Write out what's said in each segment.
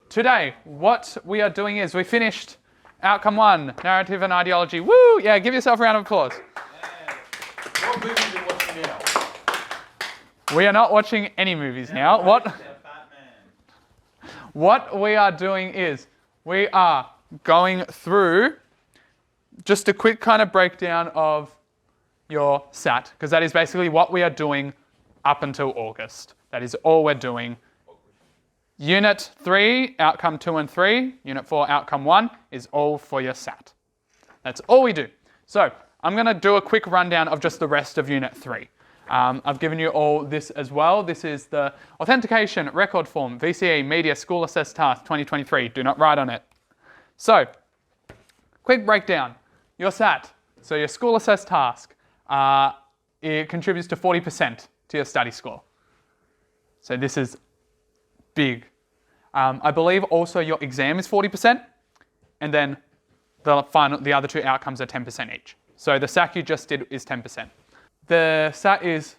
today what we are doing is we finished outcome 1, narrative and ideology. Woo! Yeah, give yourself a round of applause. What movies are you watching now? We are not watching any movies now. What we are doing is we are going through just a quick kind of breakdown of your SAT, because that is basically what we are doing up until August. That is all we're doing. Unit 3, outcome 2 and 3, Unit 4, outcome 1 is all for your SAT. That's all we do. So I'm going to do a quick rundown of just the rest of Unit 3. I've given you all this as well. This is the authentication, record form, VCE, media, school assessed task 2023. Do not write on it. So, quick breakdown. Your SAT, so your school assessed task, it contributes to 40% to your study score. So this is big. I believe also your exam is 40%, and then the other two outcomes are 10% each. So the SAC you just did is 10%. The SAT is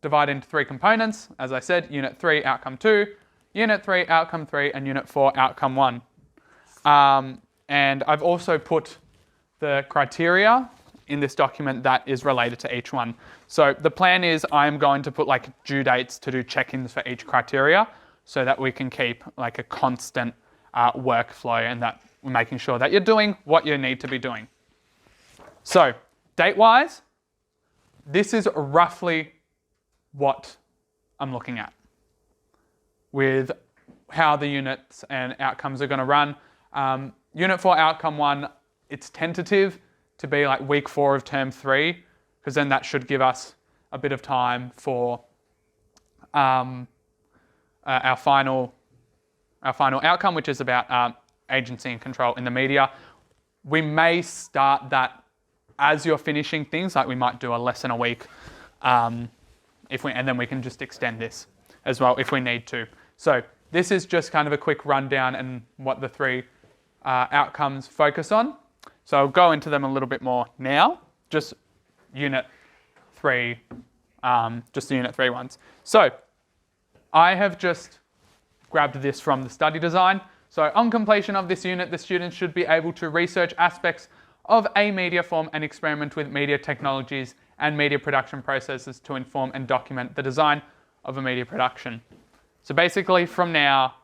divided into 3 components. As I said, Unit 3, Outcome 2, Unit 3, Outcome 3, and Unit 4, Outcome 1. And I've also put the criteria in this document that is related to each one. So the plan is I'm going to put like due dates to do check-ins for each criteria so that we can keep like a constant workflow and that we're making sure that you're doing what you need to be doing. So date-wise, this is roughly what I'm looking at with how the units and outcomes are going to run. Unit 4, Outcome 1, it's tentative to be like week 4 of term 3, because then that should give us a bit of time for our final outcome, which is about agency and control in the media. We may start that as you're finishing things, like we might do a lesson a week, and then we can just extend this as well if we need to. So this is just kind of a quick rundown and what the 3 outcomes focus on. So I'll go into them a little bit more now, just Unit 3, just the Unit 3 ones. So I have just grabbed this from the study design. So on completion of this unit, the students should be able to research aspects of a media form and experiment with media technologies and media production processes to inform and document the design of a media production. So basically from now,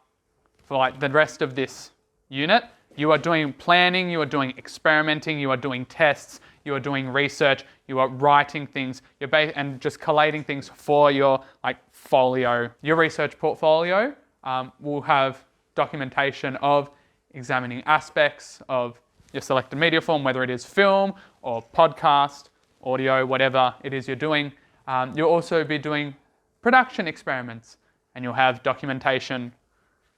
for like the rest of this unit, you are doing planning, you are doing experimenting, you are doing tests, you are doing research, you are writing things, and just collating things for your like folio. Your research portfolio will have documentation of examining aspects of your selected media form, whether it is film or podcast, audio, whatever it is you're doing. You'll also be doing production experiments, and you'll have documentation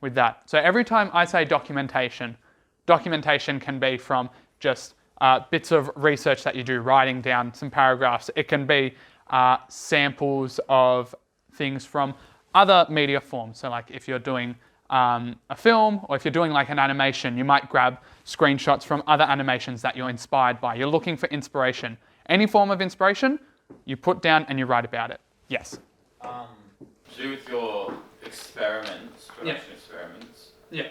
with that. So every time I say documentation can be from just bits of research that you do, writing down some paragraphs. It can be samples of things from other media forms. So like if you're doing a film, or if you're doing like an animation, you might grab screenshots from other animations that you're inspired by. You're looking for inspiration. Any form of inspiration, you put down and you write about it. Yes? To do with your experiments, production experiments, Yeah.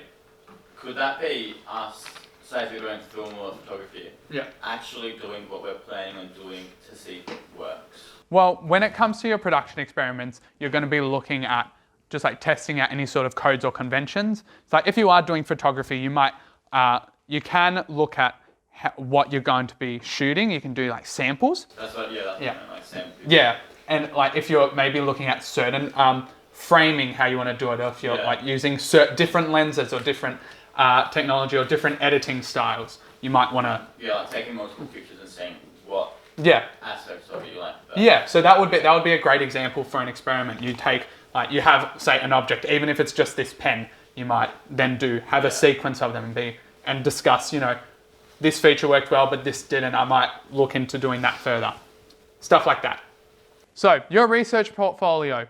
could that be us, say if you're doing film or photography, Yeah. actually doing what we're planning on doing to see if it works? Well, when it comes to your production experiments, you're going to be looking at just like testing out any sort of codes or conventions. So if you are doing photography, you can look at what you're going to be shooting. You can do like samples. That's what, that's what I meant, like samples. Yeah, and like if you're maybe looking at certain framing, how you want to do it, or if you're like using different lenses or different technology or different editing styles, you might want to... Yeah, like taking multiple pictures and seeing what aspects of it you like. Yeah, so that would be a great example for an experiment. You take, you have, say, an object, even if it's just this pen, you might then have a sequence of them and discuss, this feature worked well, but this didn't. I might look into doing that further. Stuff like that. So your research portfolio,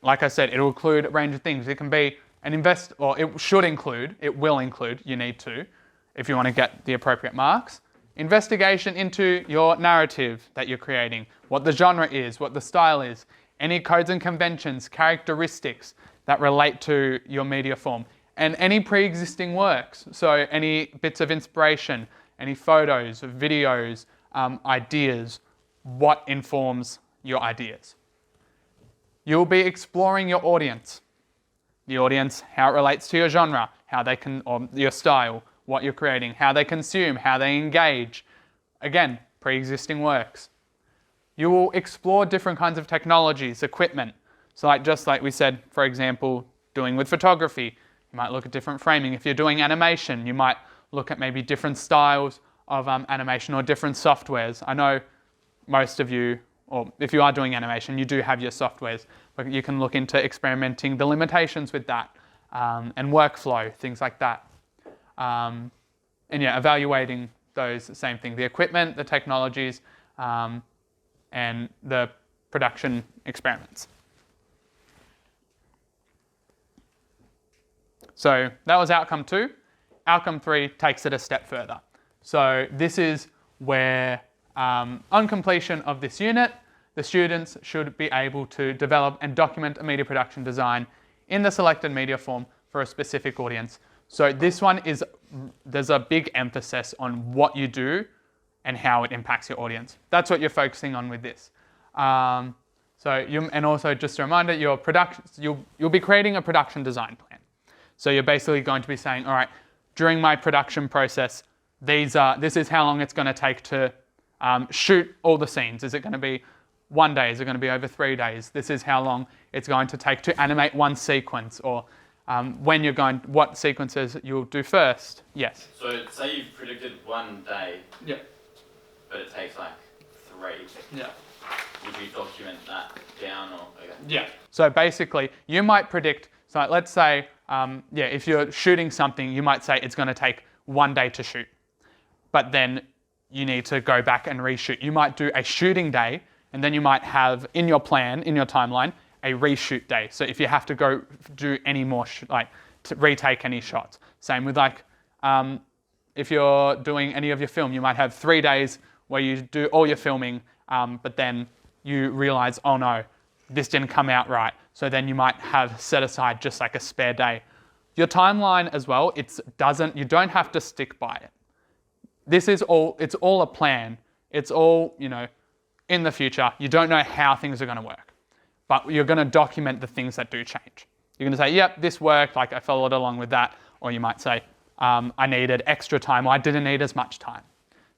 like I said, it'll include a range of things. It can be it will include, you need to, if you want to get the appropriate marks, investigation into your narrative that you're creating, what the genre is, what the style is, any codes and conventions, characteristics, that relate to your media form. And any pre-existing works, so any bits of inspiration, any photos, videos, ideas, what informs your ideas. You'll be exploring your audience. The audience, how it relates to your genre, how they can, or your style, what you're creating, how they consume, how they engage. Again, pre-existing works. You will explore different kinds of technologies, equipment. So just like we said, for example, doing with photography, you might look at different framing. If you're doing animation, you might look at maybe different styles of animation or different softwares. I know most of you, or if you are doing animation, you do have your softwares, but you can look into experimenting the limitations with that and workflow, things like that. And yeah, evaluating those same thing, the equipment, the technologies, and the production experiments. So that was outcome 2. Outcome 3 takes it a step further. So this is where on completion of this unit, the students should be able to develop and document a media production design in the selected media form for a specific audience. So this one is, there's a big emphasis on what you do and how it impacts your audience. That's what you're focusing on with this. And also just a reminder, you'll be creating a production design plan. So you're basically going to be saying, all right, during my production process, this is how long it's going to take to shoot all the scenes. Is it going to be 1 day? Is it going to be over 3 days? This is how long it's going to take to animate one sequence, or what sequences you'll do first. Yes. So say you've predicted 1 day. Yeah. But it takes like 3. Yeah. Would you document that down or? Okay. Yeah. So basically, you might predict. So let's say, if you're shooting something, you might say it's going to take 1 day to shoot, but then you need to go back and reshoot. You might do a shooting day, and then you might have in your plan, in your timeline, a reshoot day. So if you have to go do any more, to retake any shots. Same with if you're doing any of your film, you might have 3 days where you do all your filming, but then you realize, oh no, this didn't come out right. So then you might have set aside just like a spare day. Your timeline as well, you don't have to stick by it. It's all a plan. It's all, in the future. You don't know how things are going to work, but you're going to document the things that do change. You're going to say, yep, this worked, I followed along with that. Or you might say, I needed extra time, or I didn't need as much time.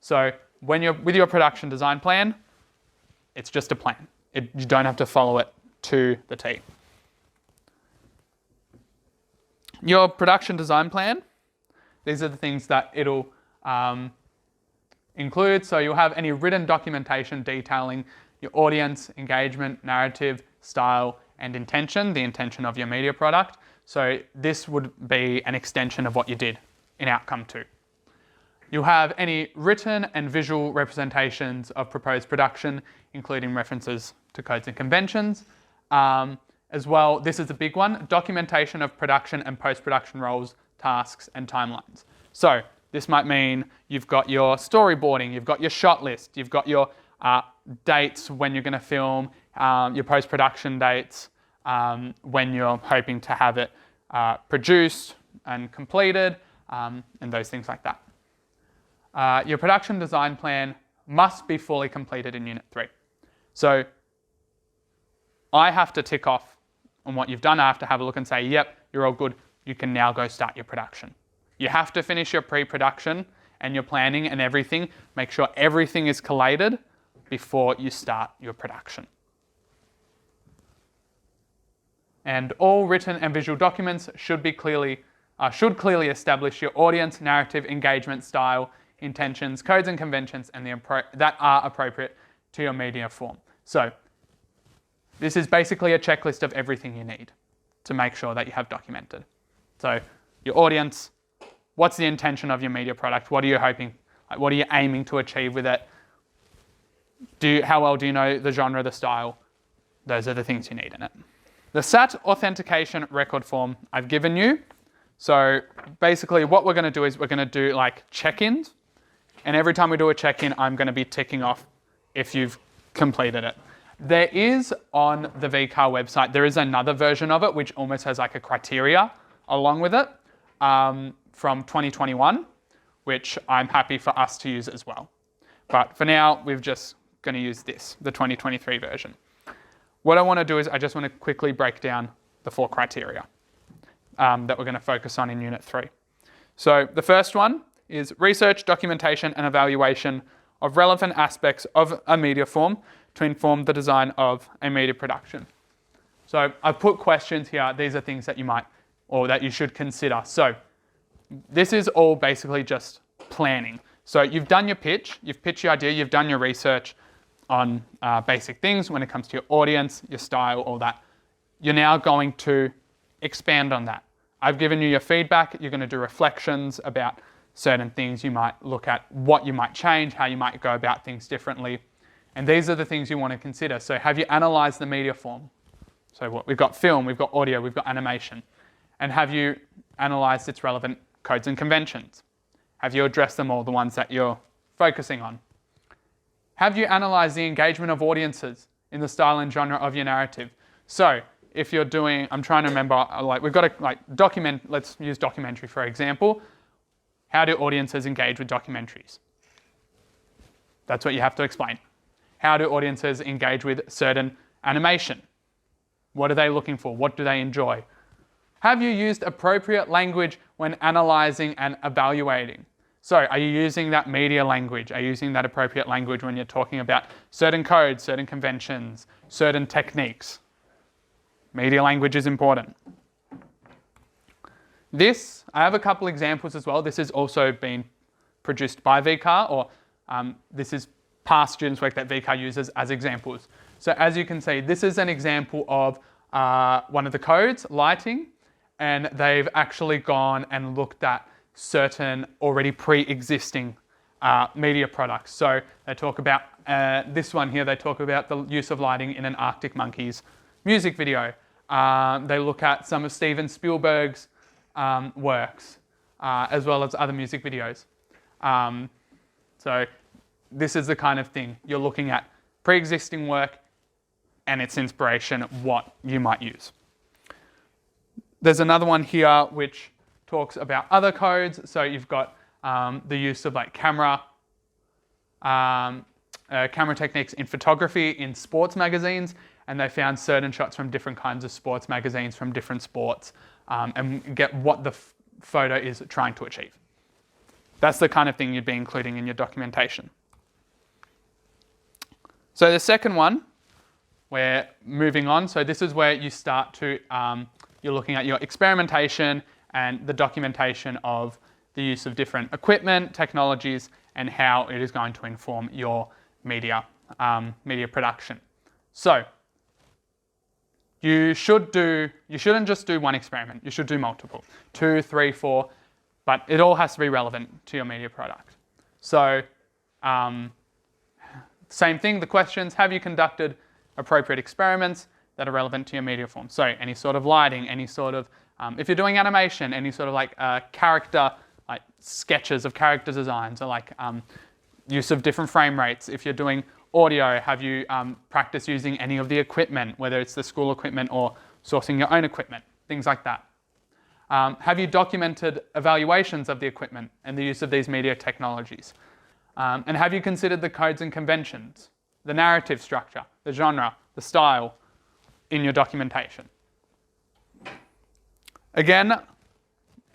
So when you're with your production design plan, it's just a plan. You don't have to follow it to the T. Your production design plan, these are the things that it'll include. So you'll have any written documentation detailing your audience, engagement, narrative, style, and intention, the intention of your media product. So this would be an extension of what you did in outcome 2. You'll have any written and visual representations of proposed production, including references to codes and conventions. As well, this is a big one, documentation of production and post-production roles, tasks, and timelines. So this might mean you've got your storyboarding, you've got your shot list, you've got your dates when you're going to film, your post-production dates, when you're hoping to have it produced and completed, and those things like that. Your production design plan must be fully completed in Unit 3. So I have to tick off on what you've done. I have to have a look and say, yep, you're all good. You can now go start your production. You have to finish your pre-production and your planning and everything. Make sure everything is collated before you start your production. And all written and visual documents should clearly establish your audience, narrative, engagement, style, intentions, codes and conventions, and that are appropriate to your media form. So this is basically a checklist of everything you need to make sure that you have documented. So your audience, what's the intention of your media product? What are you hoping? What are you aiming to achieve with it? How well do you know the genre, the style? Those are the things you need in it. The SAT authentication record form I've given you. So basically what we're going to do is we're going to do check-ins. And every time we do a check-in, I'm going to be ticking off if you've completed it. There is on the VCAR website, there is another version of it which almost has like a criteria along with it from 2021, which I'm happy for us to use as well. But for now, we're just going to use this, the 2023 version. What I want to do is I just want to quickly break down the 4 criteria that we're going to focus on in Unit 3. So the first one is research, documentation, and evaluation of relevant aspects of a media form to inform the design of a media production. So I've put questions here. These are things that you might, or that you should consider. So this is all basically just planning. So you've done your pitch, you've pitched your idea, you've done your research on basic things when it comes to your audience, your style, all that. You're now going to expand on that. I've given you your feedback. You're going to do reflections about certain things. You might look at what you might change, how you might go about things differently. And these are the things you want to consider. So have you analysed the media form? So what we've got film, we've got audio, we've got animation. And have you analysed its relevant codes and conventions? Have you addressed them all, the ones that you're focusing on? Have you analysed the engagement of audiences in the style and genre of your narrative? So if you're doing, I'm trying to remember, like we've got to document, let's use documentary for example. How do audiences engage with documentaries? That's what you have to explain. How do audiences engage with certain animation? What are they looking for? What do they enjoy? Have you used appropriate language when analysing and evaluating? So are you using that media language? Are you using that appropriate language when you're talking about certain codes, certain conventions, certain techniques? Media language is important. This, I have a couple examples as well. This has also been produced by VCAR, or this is past students' work that VCAR uses as examples. So as you can see, this is an example of one of the codes, lighting, and they've actually gone and looked at certain already pre-existing media products. So they talk about this one here, they talk about the use of lighting in an Arctic Monkeys music video. They look at some of Steven Spielberg's works, as well as other music videos. So this is the kind of thing you're looking at, pre-existing work and its inspiration, what you might use. There's another one here which talks about other codes. So you've got the use of like camera techniques in photography in sports magazines, and they found certain shots from different kinds of sports magazines from different sports and get what the photo is trying to achieve. That's the kind of thing you'd be including in your documentation. So the second one, we're moving on. So this is where you start to, you're looking at your experimentation and the documentation of the use of different equipment, technologies, and how it is going to inform your media production. So you shouldn't just do one experiment. You should do multiple, 2, 3, 4, but it all has to be relevant to your media product. So same thing, the questions, have you conducted appropriate experiments that are relevant to your media form? So any sort of lighting, any sort of, if you're doing animation, any sort of like character, like sketches of character designs, or like use of different frame rates. If you're doing audio, have you practiced using any of the equipment, whether it's the school equipment or sourcing your own equipment, things like that. Have you documented evaluations of the equipment and the use of these media technologies? And have you considered the codes and conventions, the narrative structure, the genre, the style in your documentation? Again,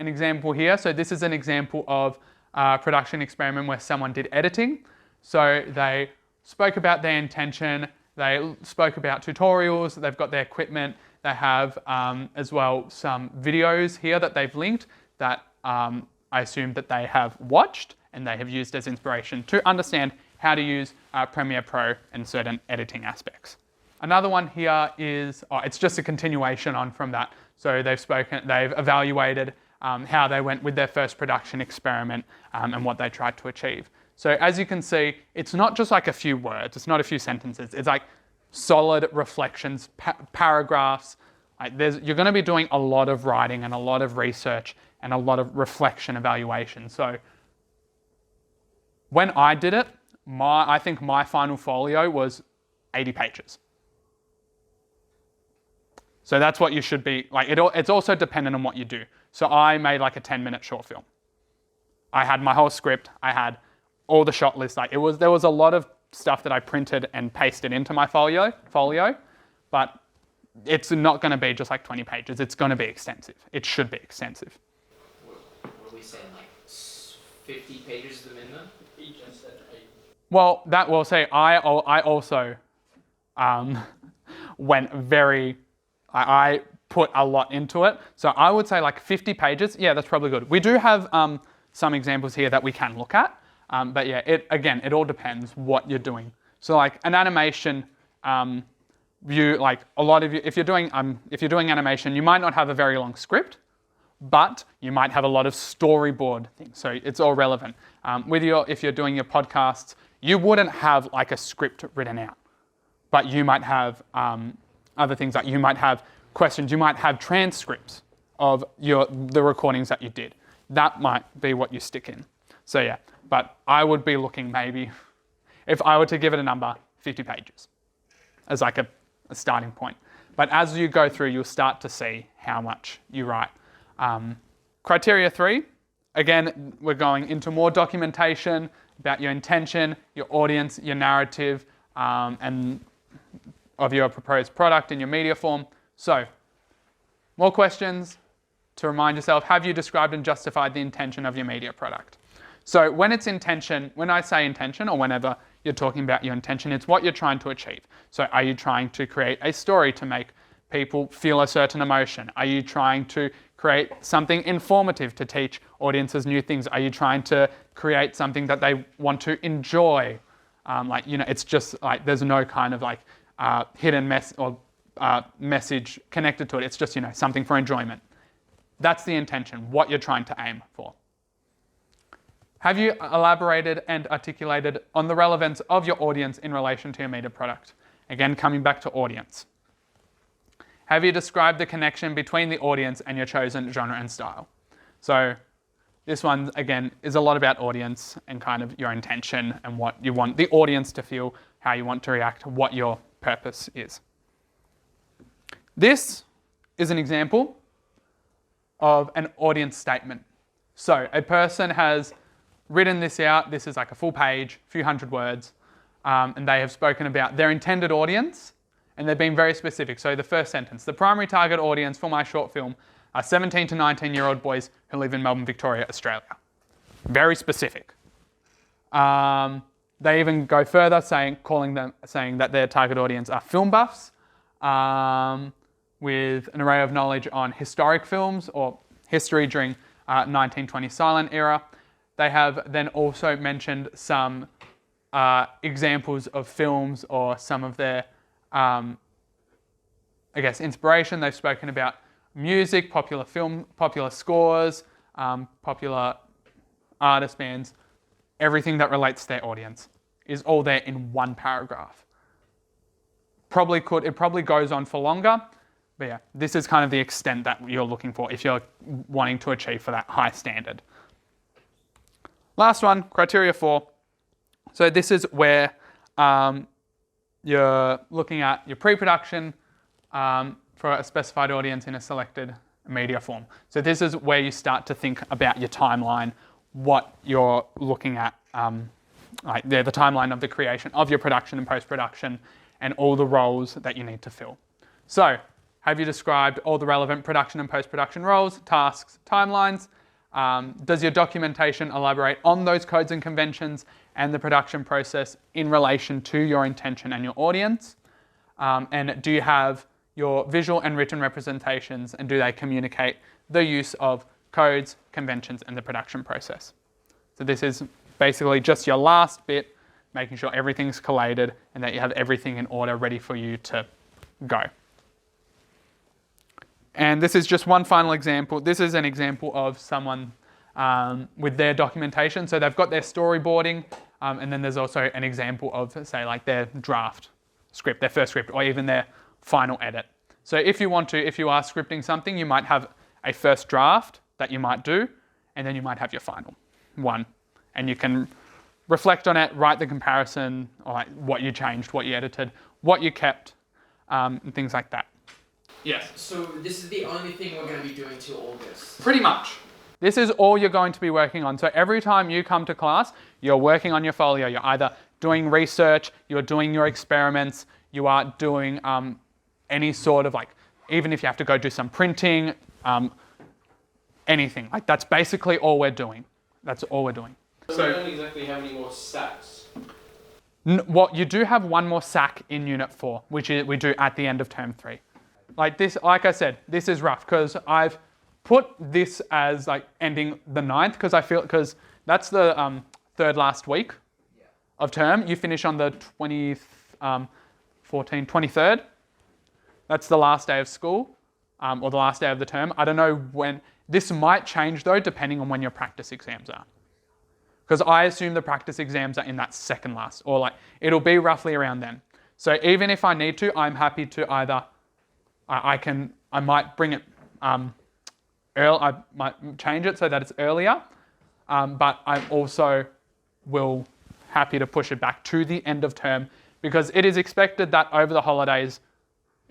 an example here. So this is an example of a production experiment where someone did editing. So they spoke about their intention, they spoke about tutorials, they've got their equipment, they have as well some videos here that they've linked that I assume that they have watched and they have used as inspiration to understand how to use Premiere Pro and certain editing aspects. Another one here is, it's just a continuation on from that. So they've evaluated how they went with their first production experiment and what they tried to achieve. So as you can see, it's not just like a few words, it's not a few sentences, it's like solid reflections, paragraphs. You're going to be doing a lot of writing and a lot of research and a lot of reflection evaluation. So when I did it, I think my final folio was 80 pages. So that's what you should be, like, it's also dependent on what you do. So I made like a 10-minute short film. I had my whole script, I had all the shot lists, like there was a lot of stuff that I printed and pasted into my folio, but it's not going to be just like 20 pages. It's going to be extensive. It should be extensive. What are we saying, like 50 pages is the minimum? Each said 8. Well, that will say I also went I put a lot into it. So I would say like 50 pages. Yeah, that's probably good. We do have some examples here that we can look at. But yeah, it all depends what you're doing. So like an animation, if you're doing animation, you might not have a very long script, but you might have a lot of storyboard things. So it's all relevant. If you're doing your podcasts, you wouldn't have like a script written out, but you might have other things, like you might have questions, you might have transcripts of the recordings that you did. That might be what you stick in. So yeah, but I would be looking maybe, if I were to give it a number, 50 pages as like a starting point. But as you go through, you'll start to see how much you write. Criteria 3, again, we're going into more documentation about your intention, your audience, your narrative, and of your proposed product in your media form. So, more questions to remind yourself, have you described and justified the intention of your media product? So when it's intention, when I say intention, or whenever you're talking about your intention, it's what you're trying to achieve. So are you trying to create a story to make people feel a certain emotion? Are you trying to create something informative to teach audiences new things? Are you trying to create something that they want to enjoy? It's just like there's no kind of like hidden message connected to it. It's just, something for enjoyment. That's the intention, what you're trying to aim for. Have you elaborated and articulated on the relevance of your audience in relation to your media product? Again, coming back to audience. Have you described the connection between the audience and your chosen genre and style? So this one, again, is a lot about audience and kind of your intention and what you want the audience to feel, how you want to react, what your purpose is. This is an example of an audience statement. So a person has written this out. This is like a full page, a few hundred words, and they have spoken about their intended audience, and they've been very specific. So the first sentence, the primary target audience for my short film are 17 to 19-year-old boys who live in Melbourne, Victoria, Australia. Very specific. They even go further, saying that their target audience are film buffs with an array of knowledge on historic films or history during 1920 silent era. They have then also mentioned some examples of films or some of their, inspiration. They've spoken about music, popular film, popular scores, popular artist bands. Everything that relates to their audience is all there in one paragraph. It probably goes on for longer, but yeah, this is kind of the extent that you're looking for if you're wanting to achieve for that high standard. Last one, criteria 4. So this is where you're looking at your pre-production for a specified audience in a selected media form. So this is where you start to think about your timeline, what you're looking at, the timeline of the creation of your production and post-production, and all the roles that you need to fill. So, have you described all the relevant production and post-production roles, tasks, timelines? Does your documentation elaborate on those codes and conventions and the production process in relation to your intention and your audience? And do you have your visual and written representations, and do they communicate the use of codes, conventions, and the production process? So this is basically just your last bit, making sure everything's collated and that you have everything in order ready for you to go. And this is just one final example. This is an example of someone with their documentation. So they've got their storyboarding, and then there's also an example of, say, like their draft script, their first script, or even their final edit. So if you are scripting something, you might have a first draft that you might do, and then you might have your final one. And you can reflect on it, write the comparison, or like what you changed, what you edited, what you kept, and things like that. Yes. So this is the only thing we're going to be doing till August. Pretty much. This is all you're going to be working on. So every time you come to class, you're working on your folio. You're either doing research, you're doing your experiments, you are doing any sort of like, even if you have to go do some printing, anything. Like that's basically all we're doing. That's all we're doing. So we don't exactly have any more sacks. Well, you do have one more SAC in Unit 4, which we do at the end of Term 3. Like this, like I said, this is rough because I've put this as like ending the 9th because that's the third last week of term. You finish on the 23rd. That's the last day of school or the last day of the term. I don't know when. This might change though, depending on when your practice exams are. Because I assume the practice exams are in that second last, or like it'll be roughly around then. So even if I need to, I'm happy to either, I might bring it early, I might change it so that it's earlier, but I also will happy to push it back to the end of term because it is expected that over the holidays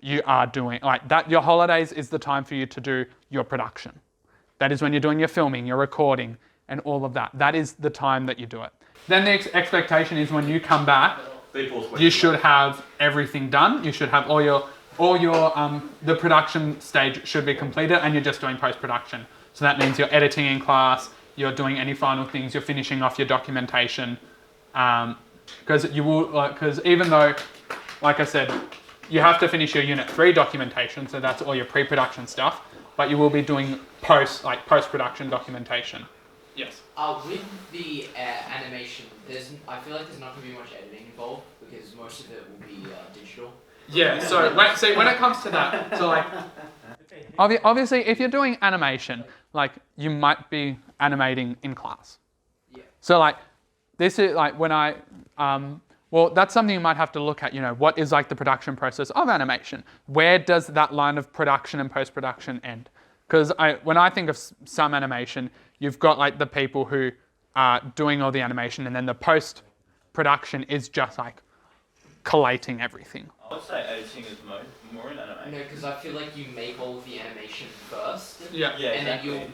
you are doing, like that your holidays is the time for you to do your production. That is when you're doing your filming, your recording, and all of that. That is the time that you do it. Then the expectation is when you come back, you should have everything done. You should have all your the production stage should be completed, and you're just doing post-production. So that means you're editing in class, you're doing any final things, you're finishing off your documentation, because even though, like I said, you have to finish your Unit 3 documentation, so that's all your pre-production stuff, but you will be doing post-production documentation. Yes. With the animation, I feel like there's not going to be much editing involved because most of it will be digital. Yeah, so when it comes to that, so like, obviously if you're doing animation, like you might be animating in class. Yeah. So like, this is like when well, that's something you might have to look at, what is like the production process of animation? Where does that line of production and post-production end? Because when I think of some animation, you've got like the people who are doing all the animation and then the post-production is just like collating everything. I would say editing is more in animation. No, because I feel like you make all of the animation first. Yeah. And then you'll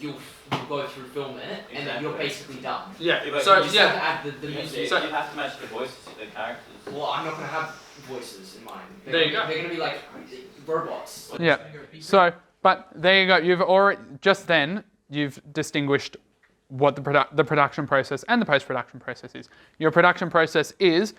go through film it, and then you're basically done. Yeah. Yeah, but So You just have to add the music. So you have to match the voices to the characters. Well, I'm not going to have voices in mine. There you go. They're going to be like robots. Yeah. So, but there you go. You've distinguished what the production process and the post-production process is. Your production process is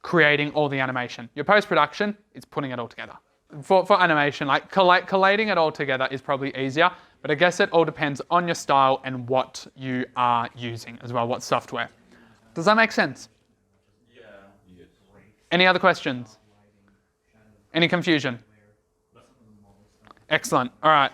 creating all the animation. Your post-production is putting it all together. For animation, like collating it all together is probably easier, but I guess it all depends on your style and what you are using as well, what software. Does that make sense? Yeah. Any other questions? Any confusion? Excellent. All right.